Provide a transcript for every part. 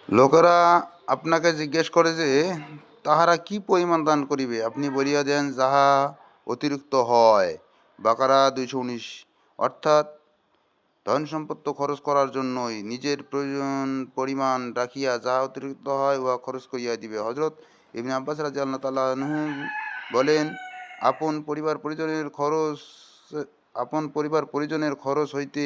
লোকেরা আপনাকে জিজ্ঞেস করে যে তাহারা কি পরিমাণ দান করিবে, আপনি বলিয়া দেন যাহা অতিরিক্ত হয়। বাকারা 219। অর্থাৎ ধন সম্পত্তি খরচ করার জন্যই নিজের প্রয়োজন পরিমাণ রাখিয়া যাহা অতিরিক্ত হয় উহা খরচ করিয়া দিবে। হজরত ইবনে আব্বাস রাদিয়াল্লাহু তাআলা আনহু বলেন, আপন পরিবার পরিজনের খরচ হইতে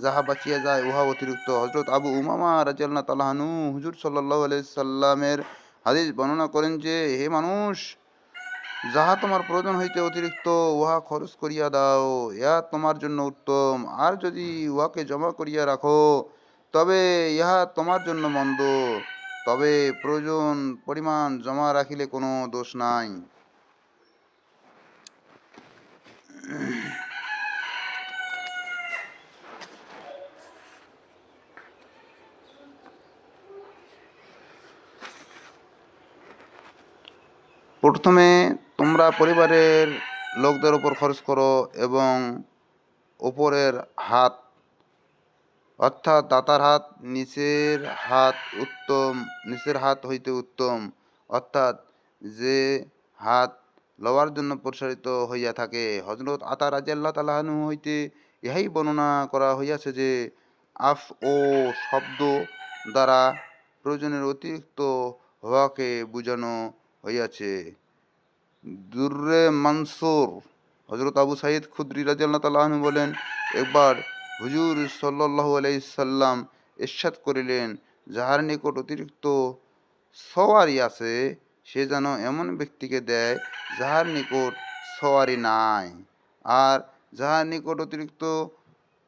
যাহা বাঁচিয়া যায় উহা অতিরিক্ত। হজরত আবু উমামা রাদিয়াল্লাহু তাআলা আনহু হুজুর সাল্লাল্লাহু আলাইহি সাল্লামের হাদিস বর্ণনা করেন যে, হে মানুষ, যাহা তোমার প্রয়োজন হইতে অতিরিক্ত উহা খরচ করিয়া দাও, ইহা তোমার জন্য উত্তম। আর যদি উহাকে জমা করিয়া রাখো, তবে ইহা তোমার জন্য মন্দ। তবে প্রয়োজন পরিমাণ জমা রাখিলে কোনো দোষ নাই। প্রথমে তোমরা পরিবারের লোকদের উপর খরচ করো এবং ওপরের হাত অর্থাৎ দাতার হাত নিচের হাত হইতে উত্তম, অর্থাৎ যে হাত লওয়ার জন্য প্রসারিত হইয়া থাকে। হযরত আতা রাদিয়াল্লাহু তাআলা আনহু হইতে ইহাই বর্ণনা করা হইয়াছে যে, আফ ও শব্দ দ্বারা প্রয়োজনের অতিরিক্ত হওয়াকে বুঝানো হইয়াছে। দুররে মানসুর হযরত আবু সাঈদ খুদরি রাদিয়াল্লাহু তাআলা আনহু বলেন, একবার হুজুর সাল্লাল্লাহু আলাইহি সাল্লাম ইরশাদ করিলেন, যাহার নিকট অতিরিক্ত সওয়ারি আছে সে যেন এমন ব্যক্তিকে দেয় যাহার নিকট সওয়ারি নাই, আর যাহার নিকট অতিরিক্ত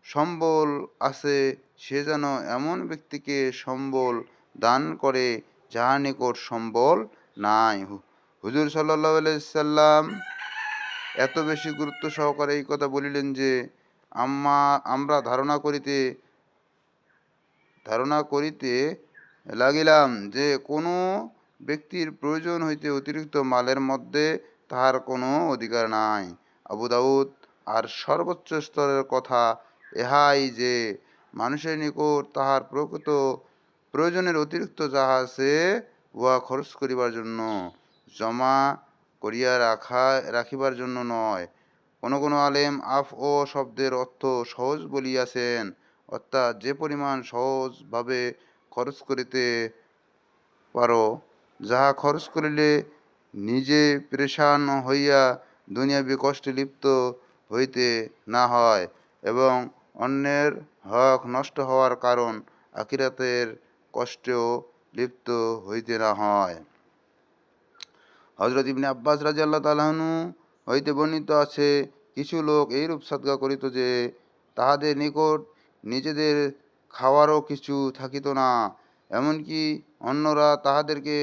সম্বল আছে সে যেন এমন ব্যক্তিকে সম্বল দান করে যাহার নিকট সম্বল নাই। হুজুর সাল্লাল্লাহু আলাইহি সাল্লাম এত বেশি গুরুত্ব সহকারে এই কথা বলিলেন যে, আমরা ধারণা করিতে লাগিলাম যে কোনো ব্যক্তির প্রয়োজন হইতে অতিরিক্ত মালের মধ্যে তাহার কোনো অধিকার নাই। আবু দাউদ। আর সর্বোচ্চ স্তরের কথা ইহাই যে, মানুষের নিকট তাহার প্রকৃত প্রয়োজনের অতিরিক্ত যাহা আছে উহা খরচ করিবার জন্য, জমা করিয়া রাখিবার জন্য নয়। কোনো আলেম আফ ও শব্দের অর্থ সহজ বলিয়াছেন, অর্থাৎ যে পরিমাণ সহজভাবে খরচ করিতে পারো, যাহা খরচ করিলে নিজে পেরেশান হইয়া দুনিয়াবী কষ্টে লিপ্ত হইতে না হয় এবং অন্যের হক নষ্ট হওয়ার কারণ আখিরাতের কষ্টেও লিপ্ত হইতে না হয়। হযরত ইবনে আব্বাস রাদিয়াল্লাহু তাআলা আনহু হইতে বর্ণিত আছে, কিছু লোক এইরূপ সাদকা করিত যে, তাহাদের নিকট নিজেদের খাওয়ারও কিছু থাকিত না, এমনকি অন্যরা তাহাদেরকে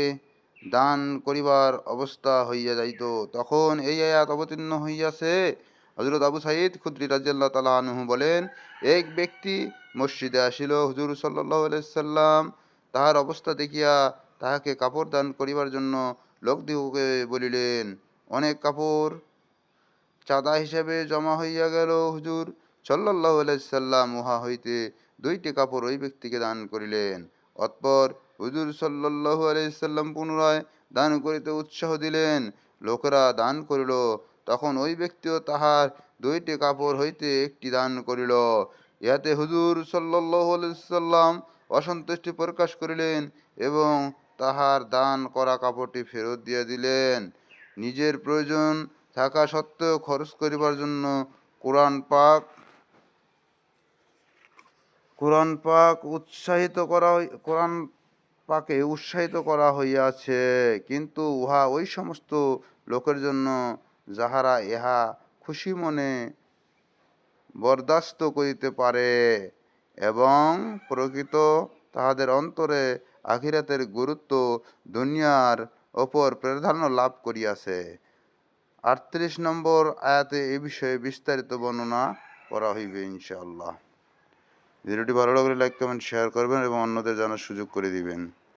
দান করিবার অবস্থা হইয়া যাইত। তখন এই আয়াত অবতীর্ণ হইয়াছে। হযরত আবু সাঈদ খুদরি রাদিয়াল্লাহু তাআলা আনহু বলেন, এক ব্যক্তি মসজিদে আসিল। হুজুর সাল্লাল্লাহু আলাইহি সাল্লাম তাহার অবস্থা দেখিয়া তাহাকে কাপড় দান করিবার জন্য লোকদিগকে বলিলেন। অনেক কাপড় চাঁদা হিসাবে জমা হইয়া গেল। হুজুর সাল্লাল্লাহু আলাইহি সাল্লাম উহা হইতে 2টি কাপড় ওই ব্যক্তিকে দান করিলেন। অতঃপর হুজুর সাল্লাল্লাহু আলাইহি সাল্লাম পুনরায় দান করিতে উৎসাহ দিলেন। লোকেরা দান করিল। তখন ওই ব্যক্তিও তাহার 2টি কাপড় হইতে একটি দান করিল। ইহাতে হুজুর সাল্লাল্লাহু আলাইহি সাল্লাম অসন্তুষ্টি প্রকাশ করিলেন এবং তাহার দান করা কাপড়টি ফেরত দিয়া দিলেন। নিজের প্রয়োজন থাকা সত্ত্বেও খরচ করিবার জন্য কোরআন পাকে উৎসাহিত করা হইয়াছে, কিন্তু উহা ওই সমস্ত লোকের জন্য যাহারা ইহা খুশি মনে বরদাস্ত করিতে পারে এবং প্রকৃত তাহাদের অন্তরে আখিরাতের গুরুত্ব দুনিয়ার ওপর প্রাধান্য লাভ করিয়াছে। 38 নম্বর আয়াতে এ বিষয়ে বিস্তারিত বর্ণনা করা হইবে ইনশাআল্লাহ। ভিডিওটি ভালো লাগলে লাইক কমেন্ট শেয়ার করবেন এবং অন্যদের জানার সুযোগ করে দিবেন।